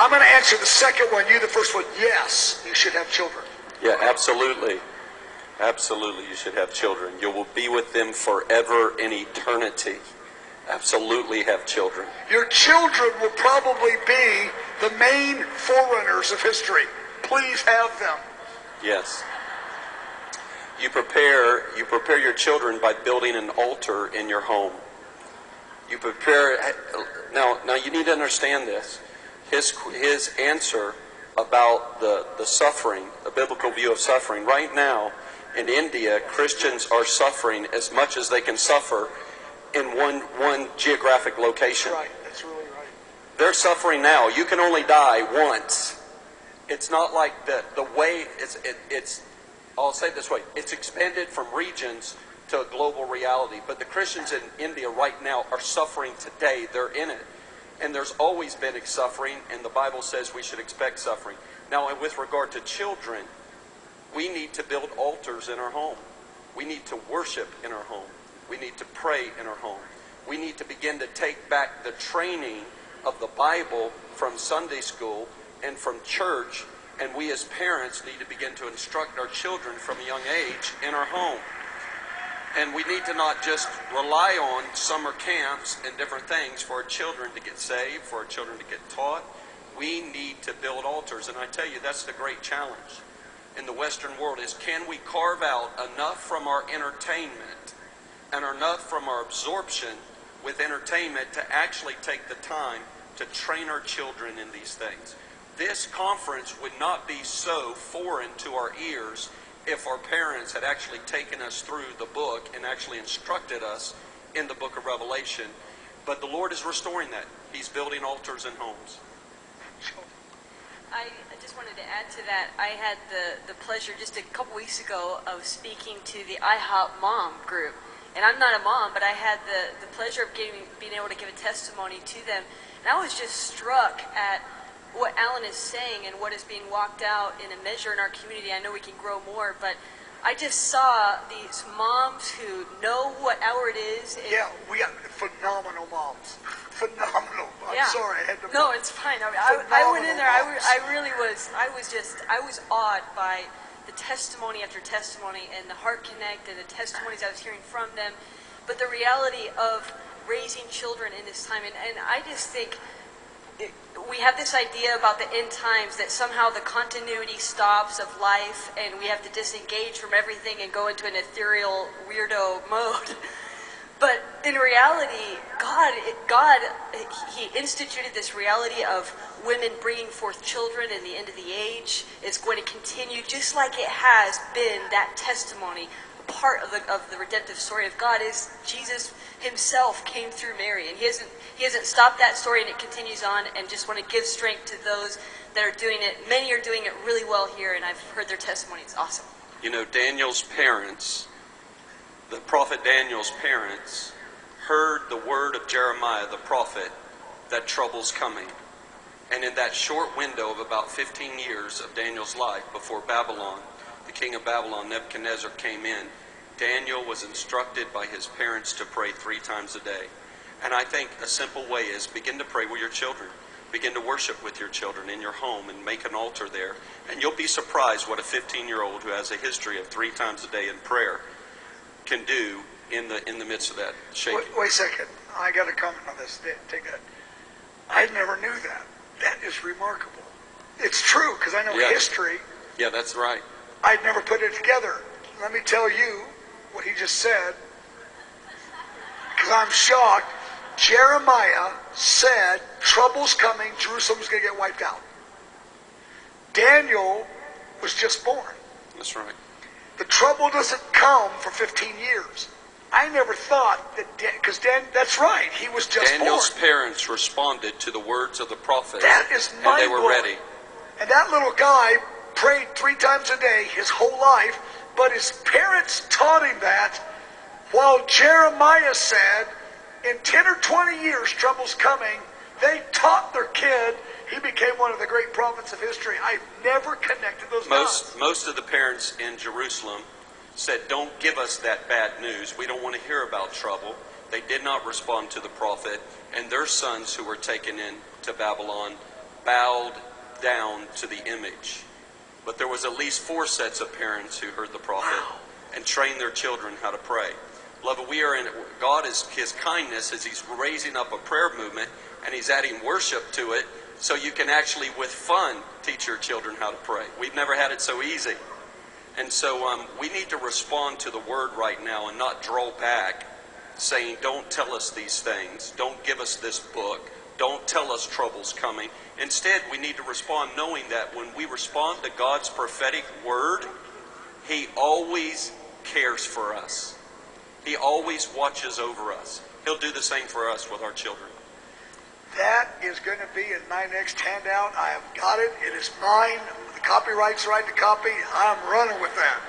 I'm going to answer the second one, you the first one. Yes, you should have children. Yeah, absolutely. Absolutely, you should have children. You will be with them forever in eternity. Absolutely have children. Your children will probably be the main forerunners of history. Please have them. Yes. You prepare your children by building an altar in your home. You prepare. Now you need to understand this. His answer about the suffering, a biblical view of suffering. Right now in India, Christians are suffering as much as they can suffer in one geographic location. That's right. That's really right. They're suffering now. You can only die once. It's not like the way it's. I'll say it this way: it's expanded from regions to a global reality. But the Christians in India right now are suffering today. They're in it. And there's always been suffering, and the Bible says we should expect suffering. Now, with regard to children, we need to build altars in our home. We need to worship in our home. We need to pray in our home. We need to begin to take back the training of the Bible from Sunday school and from church, and we as parents need to begin to instruct our children from a young age in our home. And we need to not just rely on summer camps and different things for our children to get saved, for our children to get taught. We need to build altars. And I tell you, that's the great challenge in the Western world is, can we carve out enough from our entertainment and enough from our absorption with entertainment to actually take the time to train our children in these things. This conference would not be so foreign to our ears if our parents had actually taken us through the book and actually instructed us in the book of Revelation. But the Lord is restoring that. He's building altars in homes. I just wanted to add to that. I had the pleasure just a couple weeks ago of speaking to the IHOP mom group. And I'm not a mom, but I had the pleasure of being able to give a testimony to them. And I was just struck at what Alan is saying and what is being walked out in a measure in our community. I know we can grow more, but I just saw these moms who know what hour it is. Yeah, we got phenomenal moms. Phenomenal. I'm sorry, I had to. No, it's fine. I went in there. I really was. I was awed by the testimony after testimony and the Heart Connect and the testimonies I was hearing from them, but the reality of raising children in this time. And I just think we have this idea about the end times that somehow the continuity stops of life and we have to disengage from everything and go into an ethereal weirdo mode. But in reality, God, He instituted this reality of women bringing forth children in the end of the age. It's going to continue just like it has been, that testimony. Part of the redemptive story of God is Jesus Himself came through Mary, and He hasn't stopped that story, and it continues on. And just want to give strength to those that are doing it. Many are doing it really well here, and I've heard their testimony. It's awesome. You know, Daniel's parents, the prophet Daniel's parents, heard the word of Jeremiah the prophet that trouble's coming. And in that short window of about 15 years of Daniel's life before Babylon, the king of Babylon, Nebuchadnezzar, came in, Daniel was instructed by his parents to pray 3 times a day. And I think a simple way is begin to pray with your children. Begin to worship with your children in your home and make an altar there. And you'll be surprised what a 15-year-old who has a history of 3 times a day in prayer can do in the midst of that shaking. Wait a second. I got to comment on this. Take that. I never knew that. That is remarkable. It's true, because I know history. Yeah, that's right. I'd never put it together. Let me tell you what he just said, because I'm shocked. Jeremiah said, trouble's coming, Jerusalem's going to get wiped out. Daniel was just born. That's right. The trouble doesn't come for 15 years. I never thought that, because that's right, he was just Daniel's born. parents responded to the words of the prophet. That is mind-blowing. And they were ready. And that little guy prayed 3 times a day his whole life, but his parents taught him that, while Jeremiah said, in 10 or 20 years, trouble's coming. They taught their kid. He became one of the great prophets of history. I've never connected those dots. Most of the parents in Jerusalem said, don't give us that bad news. We don't want to hear about trouble. They did not respond to the prophet. And their sons who were taken in to Babylon bowed down to the image. But there was at least 4 sets of parents who heard the prophet and trained their children how to pray. Beloved, we are in God is His kindness as He's raising up a prayer movement, and He's adding worship to it, so you can actually, with fun, teach your children how to pray. We've never had it so easy. And so we need to respond to the word right now and not draw back saying, don't tell us these things. Don't give us this book. Don't tell us trouble's coming. Instead, we need to respond knowing that when we respond to God's prophetic word, He always cares for us. He always watches over us. He'll do the same for us with our children. That is going to be in my next handout. I have got it. It is mine. The copyright's right to copy. I'm running with that.